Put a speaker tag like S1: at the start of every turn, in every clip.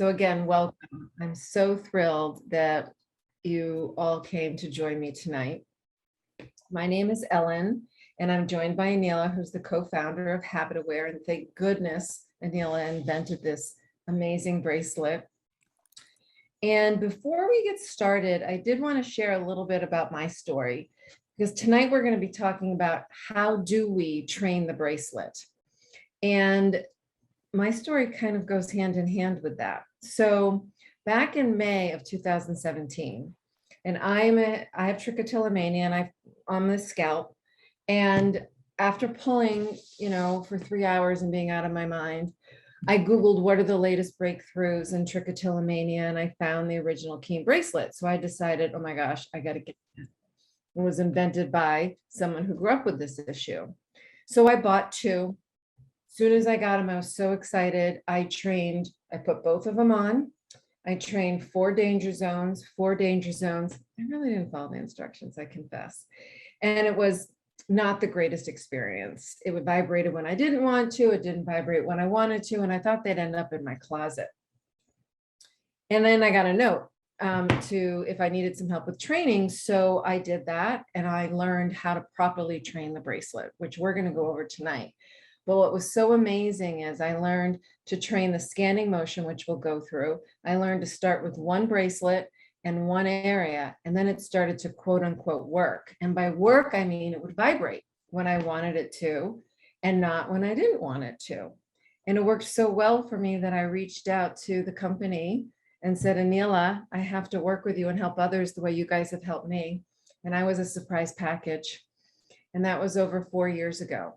S1: So again, welcome. I'm so thrilled that you all came to join me tonight. My name is Ellen, and I'm joined by Aneela, who's the co-founder of Habit Aware. And thank goodness Aneela invented this amazing bracelet. And before we get started, I did want to share a little bit about my story, because tonight we're going to be talking about how do we train the bracelet. And my story kind of goes hand in hand with that. So back in May of 2017, and I have trichotillomania, and I'm the scalp. And after pulling, for 3 hours and being out of my mind, I Googled what are the latest breakthroughs in trichotillomania, and I found the original Keen bracelet. So I decided, oh my gosh, I got to get it. It was invented by someone who grew up with this issue. So I bought two. As soon as I got them, I was so excited. I put both of them on. I trained 4 danger zones. I really didn't follow the instructions, I confess. And it was not the greatest experience. It would vibrate when I didn't want to. It didn't vibrate when I wanted to. And I thought they'd end up in my closet. And then I got a note to if I needed some help with training. So I did that. And I learned how to properly train the bracelet, which we're going to go over tonight. But what was so amazing is I learned to train the scanning motion, which we'll go through. I learned to start with one bracelet and one area, and then it started to quote unquote work. And by work, I mean it would vibrate when I wanted it to and not when I didn't want it to. And it worked so well for me that I reached out to the company and said, Aneela, I have to work with you and help others the way you guys have helped me. And I was a surprise package. And that was over 4 years ago.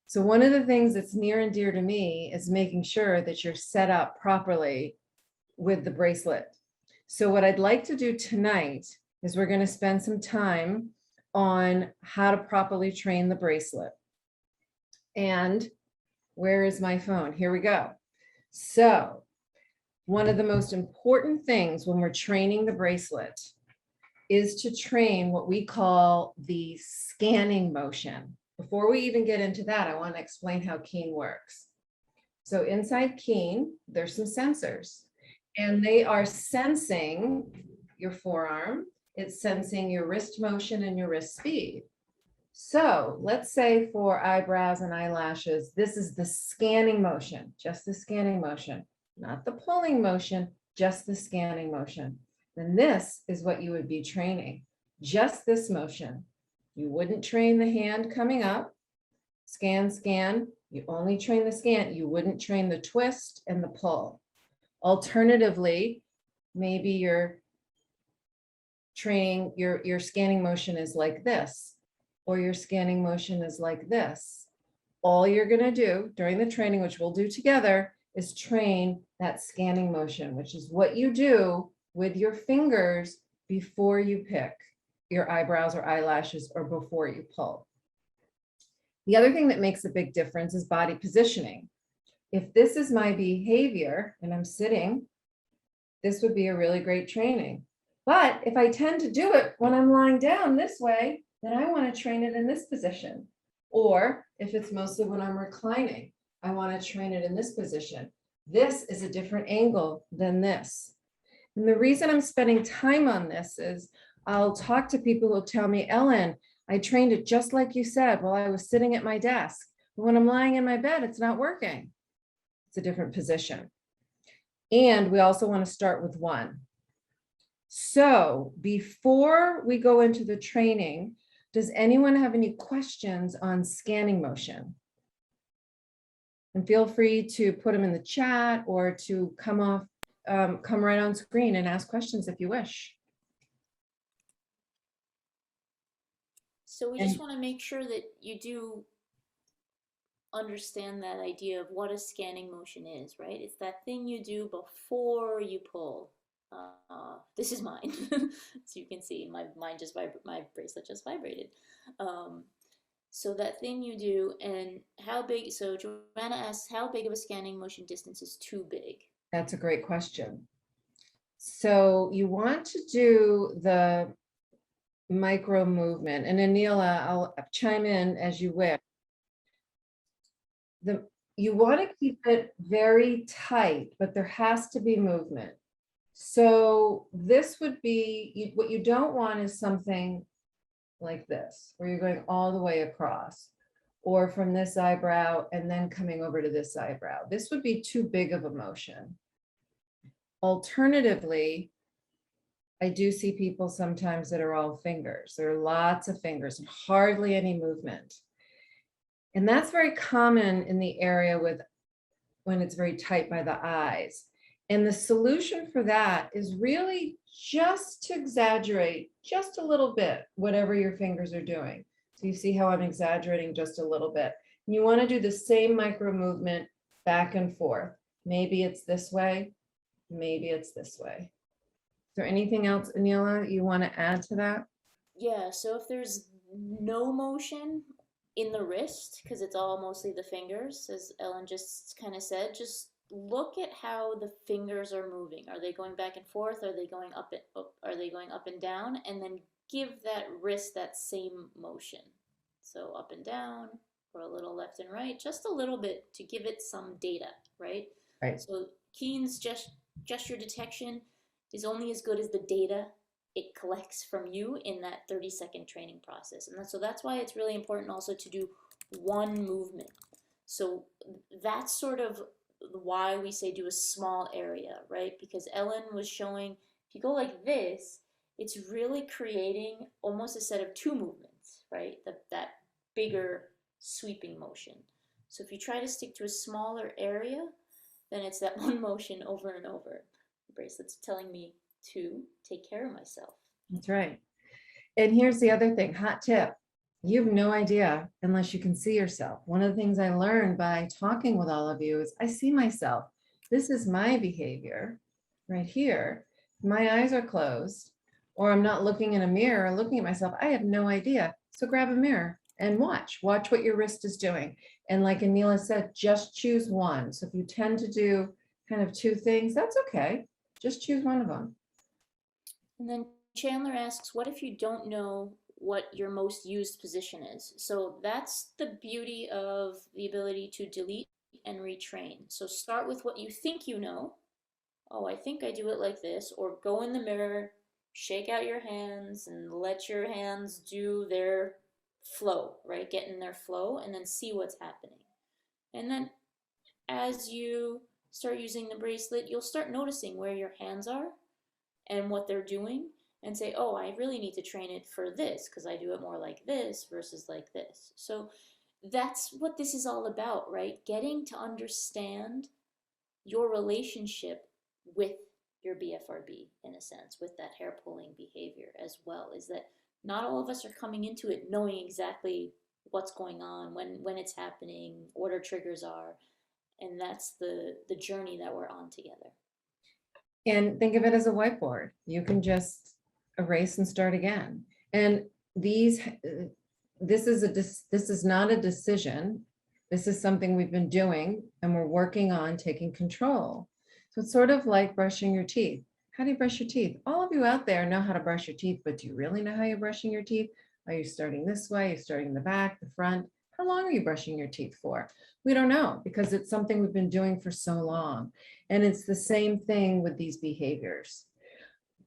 S1: So one of the things that's near and dear to me is making sure that you're set up properly with the bracelet. So what I'd like to do tonight is we're going to spend some time on how to properly train the bracelet. And where is my phone? Here we go. So one of the most important things when we're training the bracelet is to train what we call the scanning motion. Before we even get into that, I want to explain how Keen works. So inside Keen, there's some sensors, and they are sensing your forearm. It's sensing your wrist motion and your wrist speed. So let's say for eyebrows and eyelashes, this is the scanning motion, just the scanning motion, not the pulling motion, just the scanning motion. Then this is what you would be training, just this motion. You wouldn't train the hand coming up, scan, scan. You only train the scan. You wouldn't train the twist and the pull. Alternatively, maybe your training, your scanning motion is like this, or your scanning motion is like this. All you're going to do during the training, which we'll do together, is train that scanning motion, which is what you do with your fingers before you pick your eyebrows or eyelashes or before you pull. The other thing that makes a big difference is body positioning. If this is my behavior and I'm sitting, this would be a really great training. But if I tend to do it when I'm lying down this way, then I want to train it in this position. Or if it's mostly when I'm reclining, I want to train it in this position. This is a different angle than this. And the reason I'm spending time on this is I'll talk to people who'll tell me, Ellen, I trained it just like you said while I was sitting at my desk. But when I'm lying in my bed, it's not working. It's a different position. And we also want to start with one. So before we go into the training, does anyone have any questions on scanning motion? And feel free to put them in the chat or to come right on screen and ask questions if you wish.
S2: So we just want to make sure that you do understand that idea of what a scanning motion is, right? It's that thing you do before you pull. This is mine, so you can see my bracelet just vibrated. So that thing you do, and how big? So Joanna asks, how big of a scanning motion distance is too big?
S1: That's a great question. So you want to do the micro movement, and Aneela, I'll chime in as you wish. you want to keep it very tight, but there has to be movement. So this would be, what you don't want is something like this, where you're going all the way across, or from this eyebrow and then coming over to this eyebrow. This would be too big of a motion. Alternatively, I do see people sometimes that are all fingers. There are lots of fingers and hardly any movement. And that's very common in the area with when it's very tight by the eyes. And the solution for that is really just to exaggerate just a little bit, whatever your fingers are doing. So you see how I'm exaggerating just a little bit. You want to do the same micro movement back and forth. Maybe it's this way, maybe it's this way. Is there anything else, Aneela, you want to add to that?
S2: Yeah, so if there's no motion in the wrist, because it's all mostly the fingers, as Ellen just kind of said, just look at how the fingers are moving. Are they going back and forth? Are they going up and up? Are they going up and down? And then give that wrist that same motion. So up and down, or a little left and right, just a little bit to give it some data, right?
S1: Right.
S2: So Keen's gesture detection is only as good as the data it collects from you in that 30-second training process. And so that's why it's really important also to do one movement. So that's sort of why we say do a small area, right? Because Ellen was showing, if you go like this, it's really creating almost a set of two movements, right? That bigger sweeping motion. So if you try to stick to a smaller area, then it's that one motion over and over. The bracelet's telling me to take care of myself.
S1: That's right. And here's the other thing, hot tip. You have no idea unless you can see yourself. One of the things I learned by talking with all of you is I see myself. This is my behavior right here. My eyes are closed, or I'm not looking in a mirror or looking at myself. I have no idea. So grab a mirror and watch what your wrist is doing. And like Aneela said, just choose one. So if you tend to do kind of two things, that's okay. Just choose one of them.
S2: And then Chandler asks, what if you don't know what your most used position is? So that's the beauty of the ability to delete and retrain. So start with what you think you know. Oh, I think I do it like this. Or go in the mirror, shake out your hands, and let your hands do their flow, right? Get in their flow, and then see what's happening. And then as you start using the bracelet, you'll start noticing where your hands are and what they're doing, and say, oh, I really need to train it for this because I do it more like this versus like this. So that's what this is all about, right? Getting to understand your relationship with your BFRB, in a sense, with that hair pulling behavior as well, is that not all of us are coming into it knowing exactly what's going on, when it's happening, what our triggers are. And that's the journey that we're on together.
S1: And think of it as a whiteboard. You can just erase and start again. And this is not a decision. This is something we've been doing and we're working on taking control. So it's sort of like brushing your teeth. How do you brush your teeth? All of you out there know how to brush your teeth, but do you really know how you're brushing your teeth? Are you starting this way? Are you starting in the back, the front? How long are you brushing your teeth for? We don't know because it's something we've been doing for so long. And it's the same thing with these behaviors.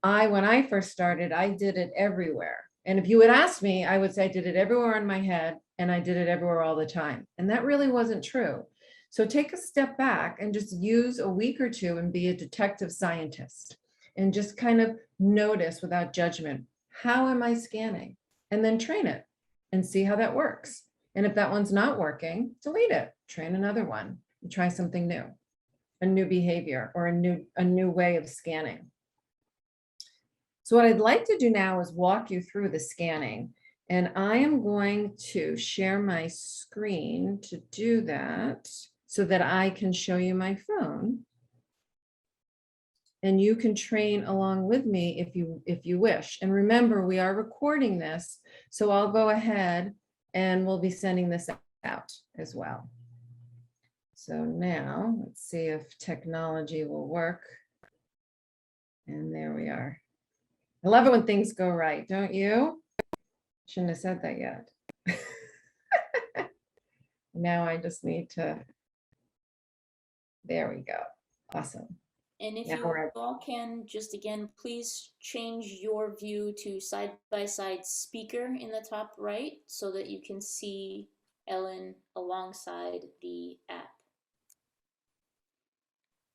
S1: When I first started, I did it everywhere. And if you would ask me, I would say I did it everywhere in my head and I did it everywhere all the time. And that really wasn't true. So take a step back and just use a week or two and be a detective scientist and just kind of notice without judgment, how am I scanning? And then train it and see how that works. And if that one's not working, delete it, train another one, and try something new, a new behavior or a new way of scanning. So what I'd like to do now is walk you through the scanning. And I am going to share my screen to do that so that I can show you my phone. And you can train along with me if you wish. And remember, we are recording this, so I'll go ahead and we'll be sending this out as well. So now let's see if technology will work. And there we are. I love it when things go right, don't you? Shouldn't have said that yet. Now I just need to There we go. Awesome.
S2: And if
S1: Now
S2: you
S1: we're at,
S2: all can, just again, please change your view to side-by-side speaker in the top right so that you can see Ellen alongside the app.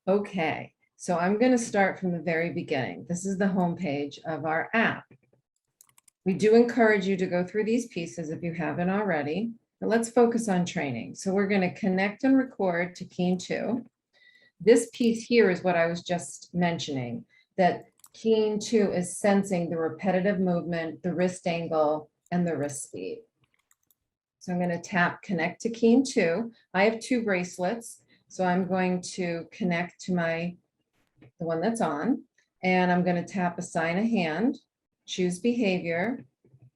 S1: okay. So I'm going to start from the very beginning. This is the homepage of our app. We do encourage you to go through these pieces if you haven't already, but let's focus on training. So we're going to connect and record to Keen2. This piece here is what I was just mentioning, that Keen2 is sensing the repetitive movement, the wrist angle, and the wrist speed. So I'm going to tap connect to Keen2. I have 2 bracelets, so I'm going to connect to the one that's on, and I'm going to tap assign a hand, choose behavior,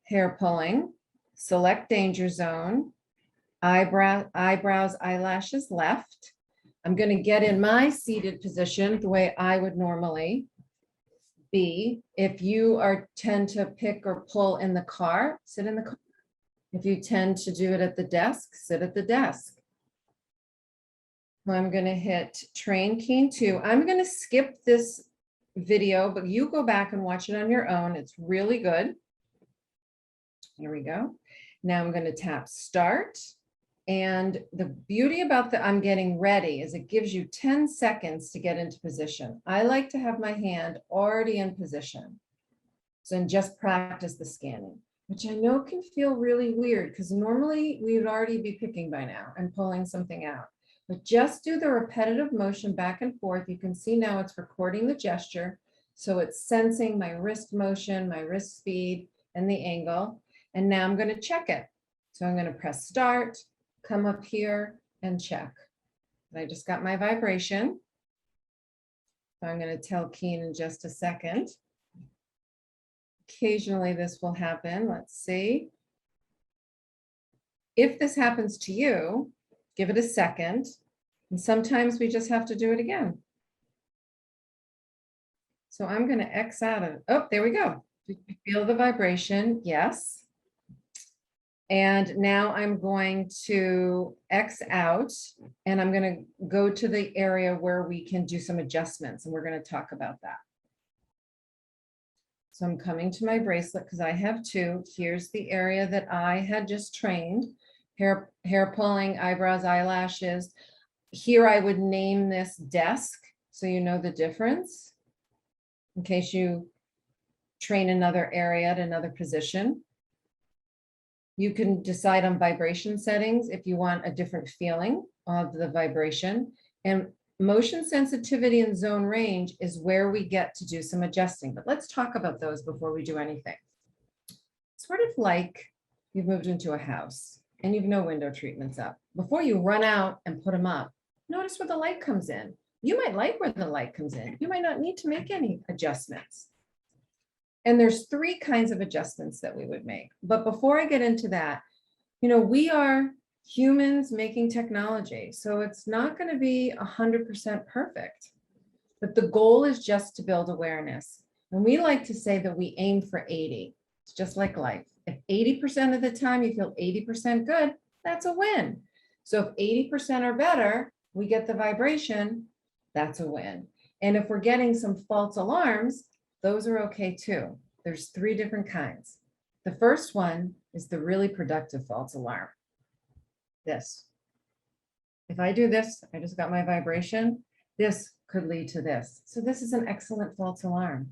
S1: hair pulling, select danger zone, eyebrows, eyelashes left. I'm going to get in my seated position the way I would normally be. If you tend to pick or pull in the car, sit in the car. If you tend to do it at the desk, sit at the desk. I'm going to hit train Keen2. I'm going to skip this video, but you go back and watch it on your own. It's really good. Here we go. Now I'm going to tap start. And the beauty about the I'm getting ready is it gives you 10 seconds to get into position. I like to have my hand already in position. So and just practice the scanning, which I know can feel really weird because normally we would already be picking by now and pulling something out. But just do the repetitive motion back and forth. You can see now it's recording the gesture. So it's sensing my wrist motion, my wrist speed, and the angle. And now I'm going to check it. So I'm going to press start, come up here and check. I just got my vibration. So I'm going to tell Keen in just a second. Occasionally this will happen. Let's see. If this happens to you, give it a second. And sometimes we just have to do it again. So I'm going to X out of it. Oh, there we go. Did you feel the vibration? Yes. And now I'm going to X out and I'm going to go to the area where we can do some adjustments. And we're going to talk about that. So I'm coming to my bracelet because I have 2. Here's the area that I had just trained. Hair pulling, eyebrows, eyelashes. Here I would name this desk so you know the difference in case you train another area at another position. You can decide on vibration settings if you want a different feeling of the vibration. And motion sensitivity and zone range is where we get to do some adjusting. But let's talk about those before we do anything. Sort of like you've moved into a house and you've no window treatments up. Before you run out and put them up, notice where the light comes in. You might like where the light comes in. You might not need to make any adjustments. And there's 3 kinds of adjustments that we would make. But before I get into that, we are humans making technology. So it's not going to be 100% perfect. But the goal is just to build awareness. And we like to say that we aim for 80. It's just like life. If 80% of the time you feel 80% good, that's a win. So if 80% or better, we get the vibration, that's a win. And if we're getting some false alarms, those are okay too. There's 3 different kinds. The first one is the really productive false alarm. This. If I do this, I just got my vibration, this could lead to this. So this is an excellent false alarm.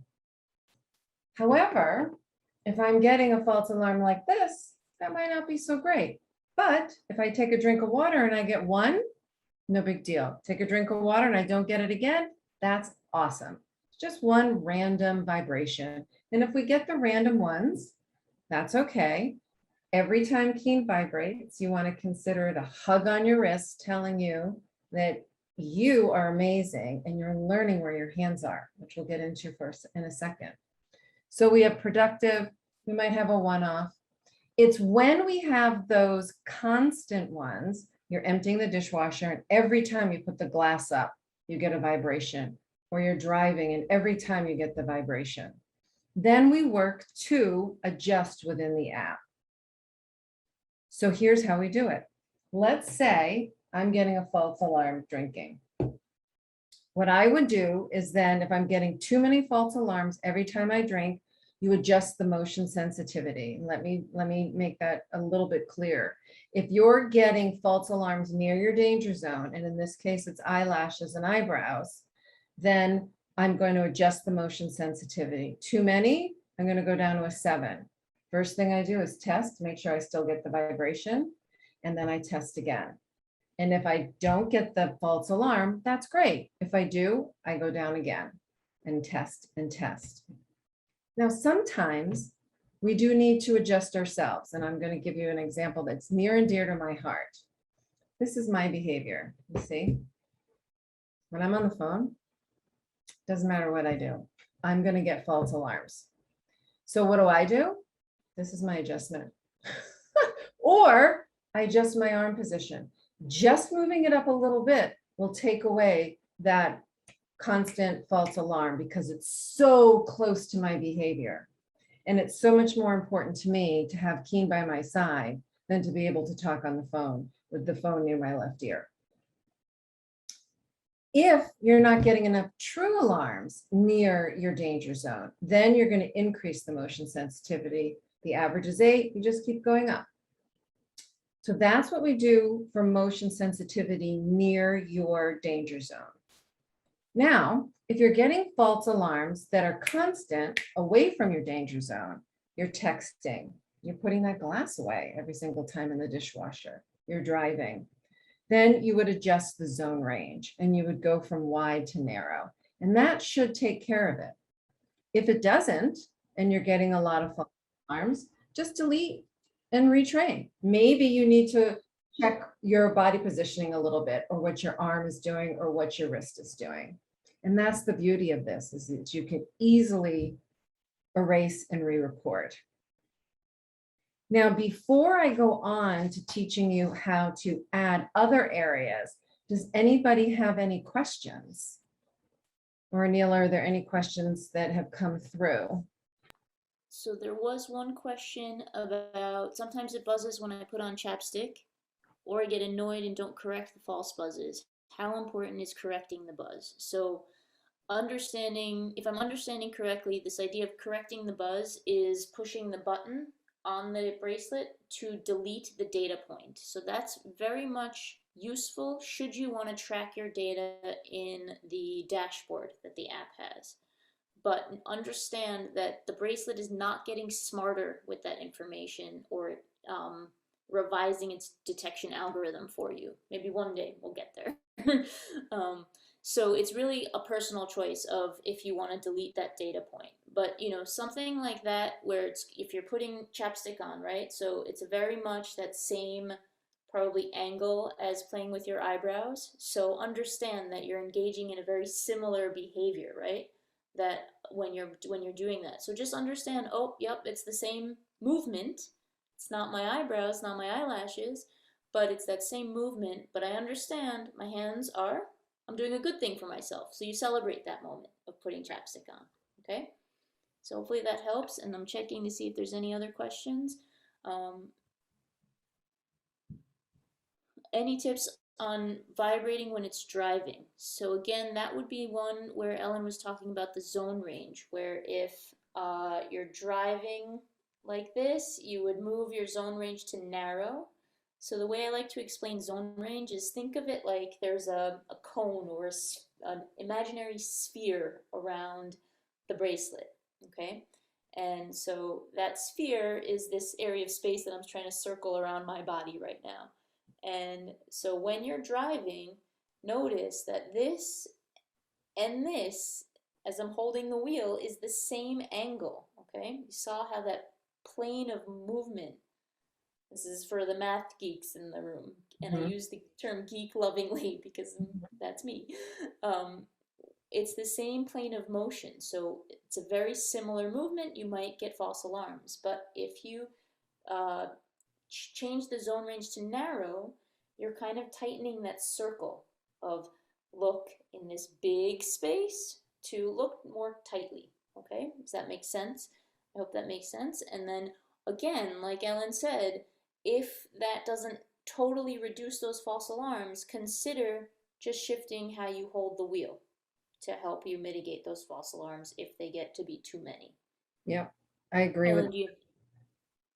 S1: However, if I'm getting a false alarm like this, that might not be so great. But if I take a drink of water and I get 1, no big deal. Take a drink of water and I don't get it again, that's awesome. Just 1 random vibration. And if we get the random ones, that's okay. Every time Keen vibrates, you want to consider it a hug on your wrist telling you that you are amazing and you're learning where your hands are, which we'll get into first in a second. So we have productive, we might have a one-off. It's when we have those constant ones, you're emptying the dishwasher and every time you put the glass up, you get a vibration. Or you're driving and every time you get the vibration. Then we work to adjust within the app. So here's how we do it. Let's say I'm getting a false alarm drinking. What I would do is then if I'm getting too many false alarms every time I drink, you adjust the motion sensitivity. Let me make that a little bit clearer. If you're getting false alarms near your danger zone, and in this case, it's eyelashes and eyebrows, then I'm going to adjust the motion sensitivity. Too many, I'm going to go down to a 7. First thing I do is test, make sure I still get the vibration, and then I test again. And if I don't get the false alarm, that's great. If I do, I go down again and test and test. Now, sometimes we do need to adjust ourselves. And I'm going to give you an example that's near and dear to my heart. This is my behavior. You see, when I'm on the phone, doesn't matter what I do, I'm going to get false alarms. So what do? This is my adjustment. Or I adjust my arm position. Just moving it up a little bit will take away that constant false alarm because it's so close to my behavior. And it's so much more important to me to have Keen by my side than to be able to talk on the phone with the phone near my left ear. If you're not getting enough true alarms near your danger zone, then you're going to increase the motion sensitivity. The average is 8, you just keep going up. So that's what we do for motion sensitivity near your danger zone. Now, if you're getting false alarms that are constant away from your danger zone, you're texting, you're putting that glass away every single time in the dishwasher, you're driving, then you would adjust the zone range and you would go from wide to narrow. And that should take care of it. If it doesn't, and you're getting a lot of false alarms, just delete and retrain. Maybe you need to check your body positioning a little bit, or what your arm is doing, or what your wrist is doing. And that's the beauty of this, is that you can easily erase and re-report. Now, before I go on to teaching you how to add other areas, does anybody have any questions? Or Aneela, are there any questions that have come through?
S2: So there was one question about sometimes it buzzes when I put on chapstick, or I get annoyed and don't correct the false buzzes. How important is correcting the buzz? So understanding, if I'm understanding correctly, this idea of correcting the buzz is pushing the button on the bracelet to delete the data point. So that's very much useful should you want to track your data in the dashboard that the app has. But understand that the bracelet is not getting smarter with that information, or revising its detection algorithm for you. Maybe one day we'll get there. So it's really a personal choice of if you want to delete that data point. But something like that where it's, if you're putting chapstick on, right? So it's very much that same probably angle as playing with your eyebrows. So understand that you're engaging in a very similar behavior, right? That when you're doing that. So just understand, oh, yep, it's the same movement. It's not my eyebrows, not my eyelashes, but it's that same movement. But I understand my hands are, I'm doing a good thing for myself. So you celebrate that moment of putting chapstick on. Okay? So hopefully that helps. And I'm checking to see if there's any other questions. Any tips on vibrating when it's driving? So again, that would be one where Ellen was talking about the zone range, where if you're driving like this, you would move your zone range to narrow. So the way I like to explain zone range is, think of it like there's a cone or an imaginary sphere around the bracelet, okay? And so that sphere is this area of space that I'm trying to circle around my body right now. And so when you're driving, notice that this and this, as I'm holding the wheel, is the same angle, okay? You saw how that plane of movement, this is for the math geeks in the room, and I use the term geek lovingly because that's me. It's the same plane of motion, so it's a very similar movement. You might get false alarms, but if you change the zone range to narrow, you're kind of tightening that circle of look in this big space to look more tightly. Okay, does that make sense? I hope that makes sense. And then again, like Ellen said, if that doesn't totally reduce those false alarms, consider just shifting how you hold the wheel. to help you mitigate those false alarms if they get to be too many.
S1: Yep, I agree with,
S2: Ellen, do you?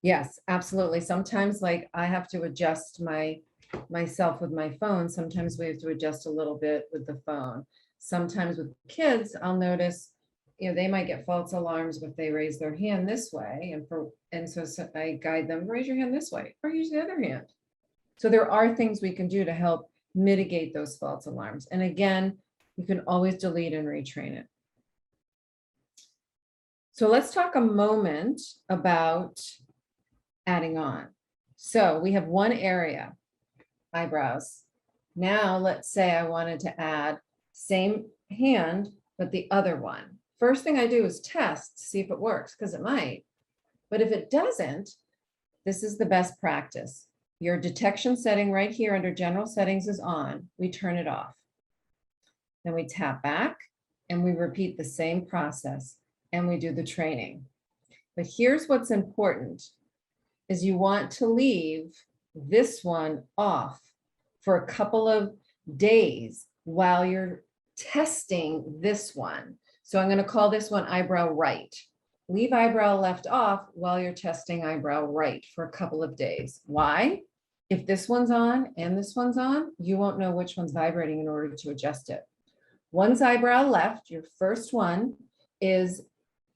S1: yes, absolutely. Sometimes like I have to adjust myself with my phone. Sometimes we have to adjust a little bit with the phone. Sometimes with kids, I'll notice, they might get false alarms if they raise their hand this way, and so I guide them, raise your hand this way or use the other hand. So there are things we can do to help mitigate those false alarms. And again, you can always delete and retrain it. So let's talk a moment about adding on. So we have one area, eyebrows. Now let's say I wanted to add same hand, but the other one. First thing I do is test to see if it works, because it might. But if it doesn't, this is the best practice. Your detection setting right here under general settings is on. We turn it off. Then we tap back and we repeat the same process and we do the training. But here's what's important is you want to leave this one off for a couple of days while you're testing this one. So I'm going to call this one eyebrow right. Leave eyebrow left off while you're testing eyebrow right for a couple of days. Why? If this one's on and this one's on, you won't know which one's vibrating in order to adjust it. One's eyebrow left, your first one is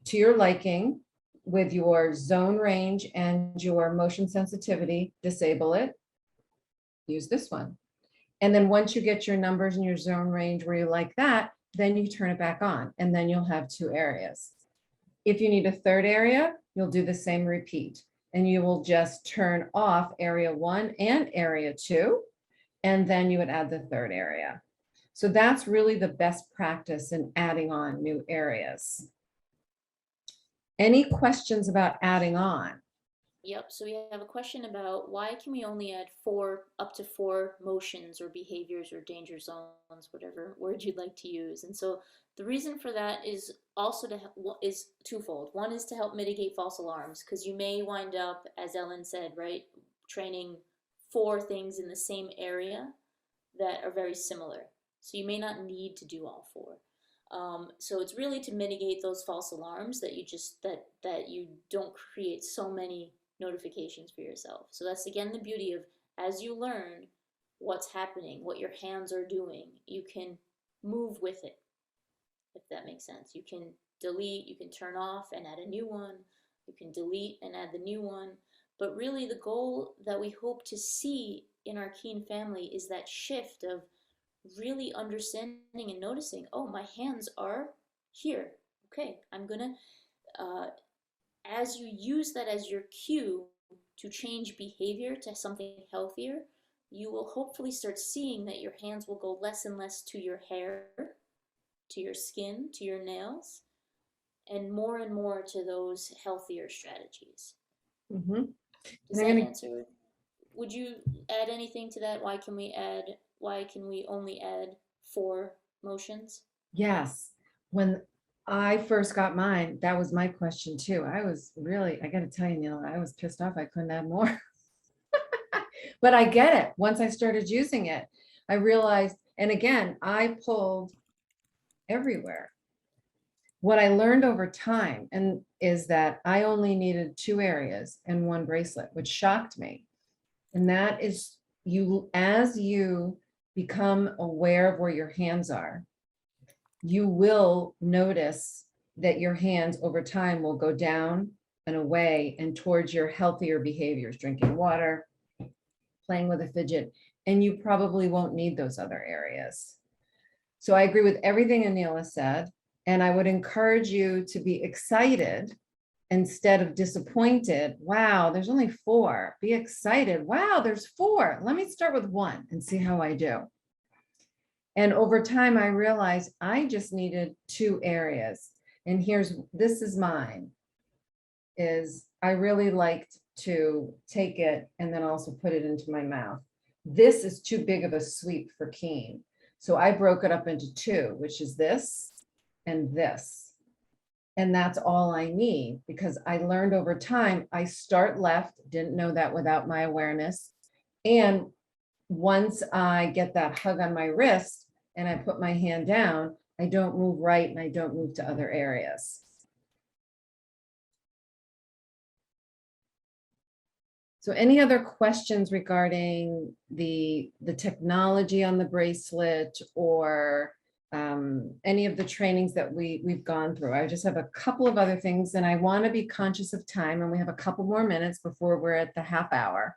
S1: to your liking with your zone range and your motion sensitivity, disable it, use this one. And then once you get your numbers and your zone range where you like that, then you turn it back on and then you'll have two areas. If you need a third area, you'll do the same repeat and you will just turn off area 1 and area 2, and then you would add the third area. So that's really the best practice in adding on new areas. Any questions about adding on?
S2: Yep, so we have a question about why can we only add up to four motions or behaviors or danger zones, whatever word you'd like to use. And so the reason for that is also is twofold. One is to help mitigate false alarms, because you may wind up, as Ellen said, right, training four things in the same area that are very similar. So you may not need to do all four. So it's really to mitigate those false alarms that you don't create so many notifications for yourself. So that's again the beauty of, as you learn what's happening, what your hands are doing, you can move with it, if that makes sense. You can delete, you can turn off and add a new one, you can delete and add the new one. But really the goal that we hope to see in our Keen family is that shift of really understanding and noticing, oh, my hands are here. Okay, I'm gonna, as you use that as your cue to change behavior to something healthier, you will hopefully start seeing that your hands will go less and less to your hair, to your skin, to your nails, and more to those healthier strategies.
S1: Mm-hmm.
S2: Does that answer? Would you add anything to that? Why can we only add four motions?
S1: Yes. When I first got mine, that was my question too. I got to tell you, Neil, I was pissed off. I couldn't add more. But I get it. Once I started using it, I realized, and again, I pulled everywhere. What I learned over time is that I only needed 2 areas and 1 bracelet, which shocked me. And that is as you become aware of where your hands are, you will notice that your hands over time will go down and away and towards your healthier behaviors, drinking water, playing with a fidget, and you probably won't need those other areas. So I agree with everything Aneela said, and I would encourage you to be excited instead of disappointed. Wow, there's only 4. Be excited. Wow, there's 4. Let me start with 1 and see how I do. And over time, I realized I just needed 2 areas. And this is mine, is I really liked to take it and then also put it into my mouth. This is too big of a sweep for Keen. So I broke it up into 2, which is this and this. And that's all I need, because I learned over time, I start left, didn't know that without my awareness. And once I get that hug on my wrist and I put my hand down, I don't move right and I don't move to other areas. So any other questions regarding the technology on the bracelet or any of the trainings that we've gone through? I just have a couple of other things and I want to be conscious of time, and we have a couple more minutes before we're at the half hour.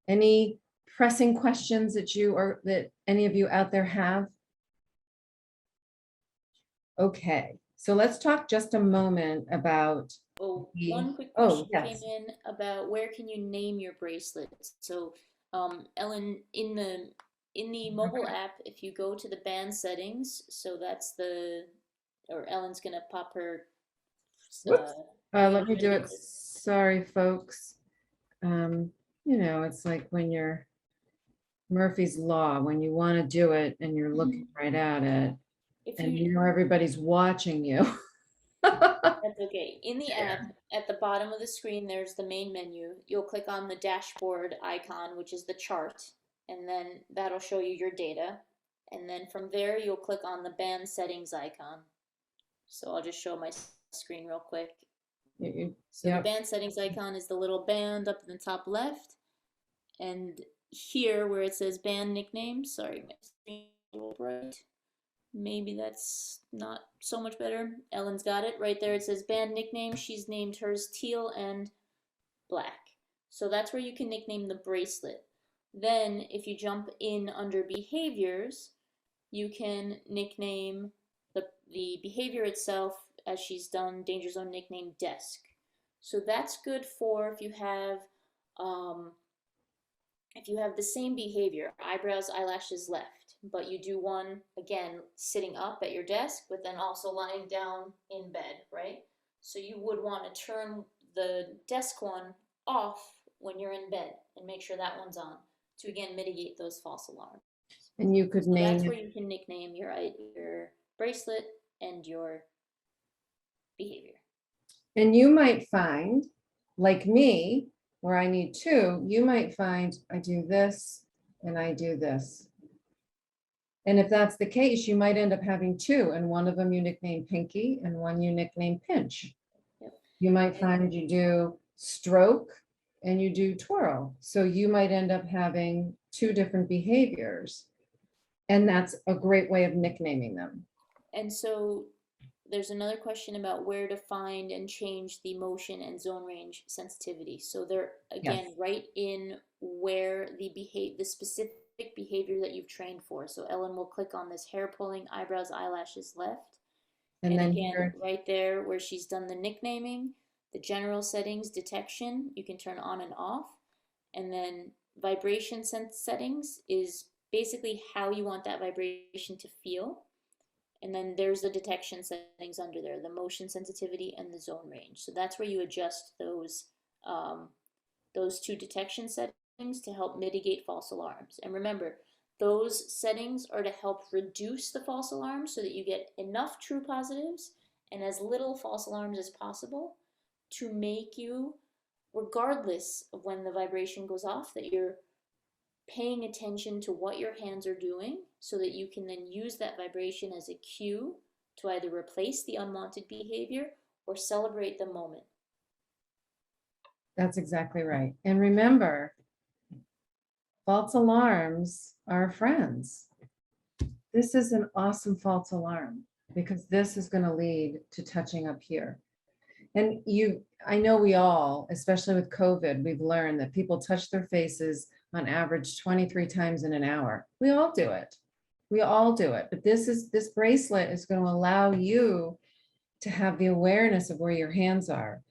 S1: Any pressing questions that you or that any of you out there have? Okay, so let's talk just a moment about
S2: Oh,
S1: the,
S2: one quick
S1: oh,
S2: question came
S1: yes.
S2: in about where can you name your bracelets? So, Ellen, in the mobile
S1: Okay.
S2: app, if you go to the band settings, so that's the, or Ellen's gonna pop her uh,
S1: Whoops. Let me
S2: user
S1: do
S2: that
S1: it.
S2: says,
S1: Sorry, folks. It's like when you're Murphy's Law, when you want to do it and you're looking right at it
S2: if
S1: and
S2: you,
S1: you know everybody's watching you.
S2: that's okay. In the app, at the bottom of the screen, there's the main menu. You'll click on the dashboard icon, which is the chart, and then that'll show you your data. And then from there, you'll click on the band settings icon. So I'll just show my screen real quick. So the
S1: Yep.
S2: band settings icon is the little band up in the top left. And here where it says band nicknames, sorry, my screen a little bright. Maybe that's not so much better. Ellen's got it right there. It says band nickname. She's named hers teal and black. So that's where you can nickname the bracelet. Then if you jump in under behaviors, you can nickname the behavior itself, as she's done danger zone nickname desk. So that's good for um, if you have the same behavior, eyebrows, eyelashes left, but you do one again sitting up at your desk, but then also lying down in bed, right? So you would want to turn the desk one off when you're in bed and make sure that one's on to again mitigate those false alarms.
S1: And you could
S2: So
S1: name
S2: that's where
S1: it.
S2: you can nickname your bracelet and your behavior.
S1: And you might find, like me, where I need two, you might find I do this and I do this. And if that's the case, you might end up having two, and one of them you nickname Pinky and one you nickname Pinch.
S2: Yep.
S1: You might
S2: And
S1: find you do stroke and you do twirl. So you might end up having two different behaviors. And that's a great way of nicknaming them.
S2: and so there's another question about where to find and change the motion and zone range sensitivity. So they're again
S1: Yes.
S2: right in where the specific behavior that you've trained for. So Ellen will click on this hair pulling, eyebrows, eyelashes left.
S1: And
S2: And
S1: then
S2: again,
S1: here,
S2: right there where she's done the nicknaming, the general settings detection, you can turn on and off. And then vibration sense settings is basically how you want that vibration to feel. And then there's the detection settings under there, the motion sensitivity and the zone range. So that's where you adjust those two detection settings to help mitigate false alarms. And remember, those settings are to help reduce the false alarms so that you get enough true positives and as little false alarms as possible to make you, regardless of when the vibration goes off, that you're paying attention to what your hands are doing so that you can then use that vibration as a cue to either replace the unwanted behavior or celebrate the moment.
S1: that's exactly right. And remember, false alarms are friends. This is an awesome false alarm because this is going to lead to touching up here. And I know we all, especially with COVID, we've learned that people touch their faces on average 23 times in an hour. We all do it. We all do it. But this bracelet is going to allow you to have the awareness of where your hands are.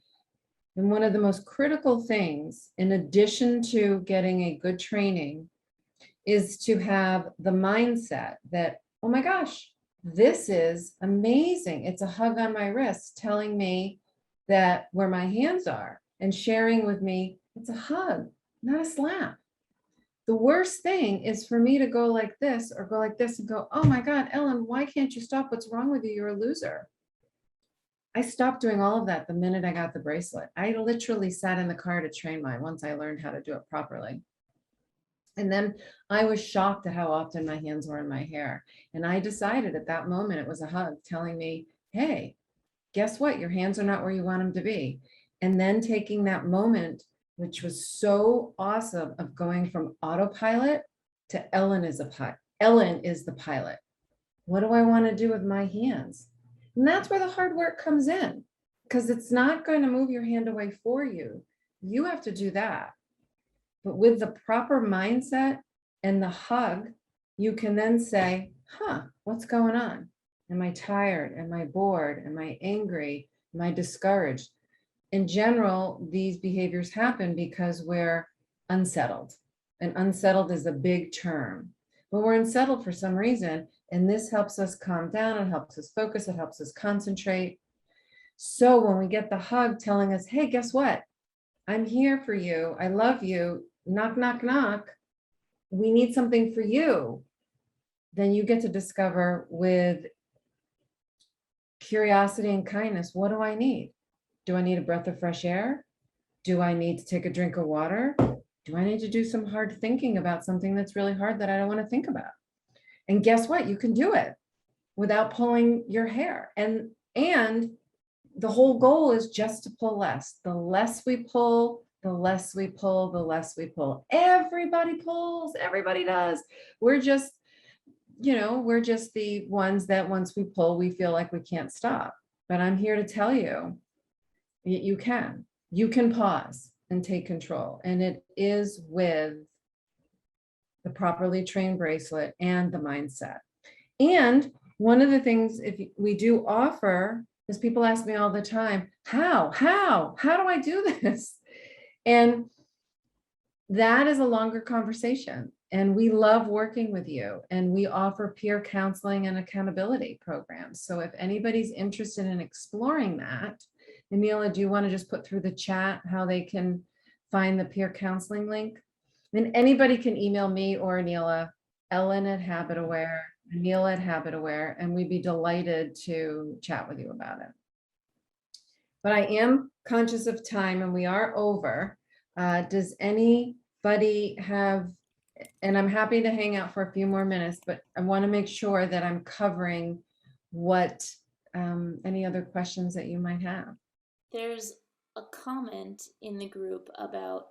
S1: And one of the most critical things, in addition to getting a good training, is to have the mindset that, oh my gosh, this is amazing. It's a hug on my wrist telling me that where my hands are and sharing with me, it's a hug, not a slap. The worst thing is for me to go like this or go like this and go, oh my God, Ellen, why can't you stop? What's wrong with you? You're a loser. I stopped doing all of that the minute I got the bracelet. I literally sat in the car to train mine once I learned how to do it properly. And then I was shocked at how often my hands were in my hair. And I decided at that moment, it was a hug telling me, hey, guess what? Your hands are not where you want them to be. And then taking that moment, which was so awesome, of going from autopilot to Ellen is the pilot. What do I want to do with my hands? And that's where the hard work comes in, because it's not going to move your hand away for you. You have to do that. But with the proper mindset and the hug, you can then say, huh, what's going on? Am I tired? Am I bored? Am I angry? Am I discouraged? In general, these behaviors happen because we're unsettled. And unsettled is a big term, but we're unsettled for some reason. And this helps us calm down. It helps us focus. It helps us concentrate. So when we get the hug telling us, hey, guess what? I'm here for you. I love you. Knock, knock, knock. We need something for you. Then you get to discover with curiosity and kindness, what do I need? Do I need a breath of fresh air? Do I need to take a drink of water? Do I need to do some hard thinking about something that's really hard that I don't want to think about? And guess what? You can do it without pulling your hair. And the whole goal is just to pull less. The less we pull, the less we pull, the less we pull. Everybody pulls, everybody does. We're just, we're just the ones that once we pull, we feel like we can't stop. But I'm here to tell you, you can pause and take control. And it is with the properly trained bracelet and the mindset. And one of the things if we do offer is people ask me all the time, how do I do this? And that is a longer conversation. And we love working with you. And we offer peer counseling and accountability programs. So if anybody's interested in exploring that, Aneela, do you want to just put through the chat how they can find the peer counseling link? And anybody can email me or Aneela, Ellen at Habit Aware, Aneela at Habit Aware, and we'd be delighted to chat with you about it. But I am conscious of time and we are over. Does anybody have, and I'm happy to hang out for a few more minutes, but I want to make sure that I'm covering what, any other questions that you might have.
S2: There's a comment in the group about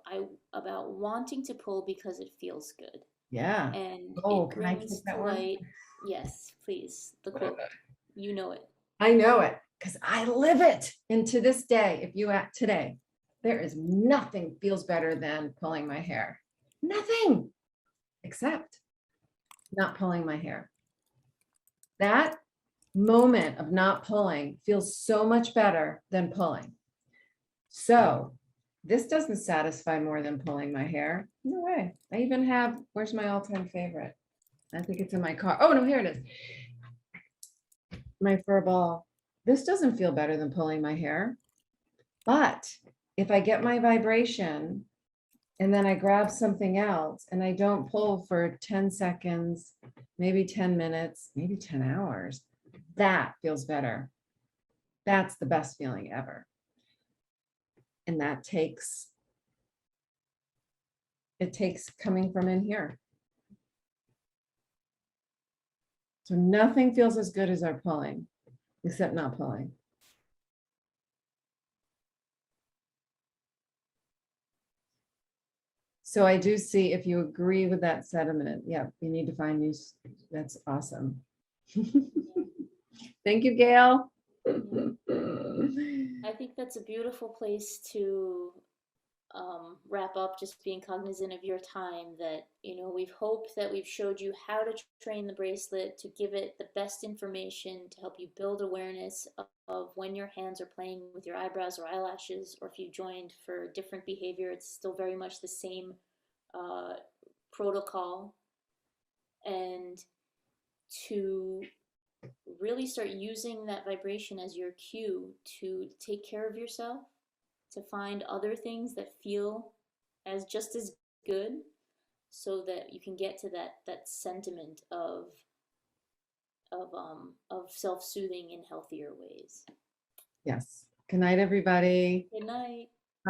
S2: wanting to pull because it feels good.
S1: Yeah.
S2: And
S1: Oh,
S2: it
S1: can I
S2: brings
S1: take that
S2: to
S1: one?
S2: light, yes, please, the quote. You know it.
S1: I know it because I live it. And to this day, if you act today, there is nothing feels better than pulling my hair. Nothing except not pulling my hair. That moment of not pulling feels so much better than pulling. So this doesn't satisfy more than pulling my hair. No way. I even have, where's my all-time favorite? I think it's in my car. Oh, no, here it is. My fur ball. This doesn't feel better than pulling my hair. But if I get my vibration and then I grab something else and I don't pull for 10 seconds, maybe 10 minutes, maybe 10 hours, that feels better. That's the best feeling ever. And it takes coming from in here. So nothing feels as good as our pulling, except not pulling. So I do see if you agree with that sentiment, yeah, you need to find new, that's awesome. Thank you, Gail.
S2: I think that's a beautiful place to wrap up, just being cognizant of your time, that we've hoped that we've showed you how to train the bracelet, to give it the best information to help you build awareness of when your hands are playing with your eyebrows or eyelashes, or if you joined for different behavior, it's still very much the same protocol. And to really start using that vibration as your cue to take care of yourself, to find other things that feel as just as good, so that you can get to that sentiment of self-soothing in healthier ways.
S1: Yes. Good night, everybody.
S2: Good night.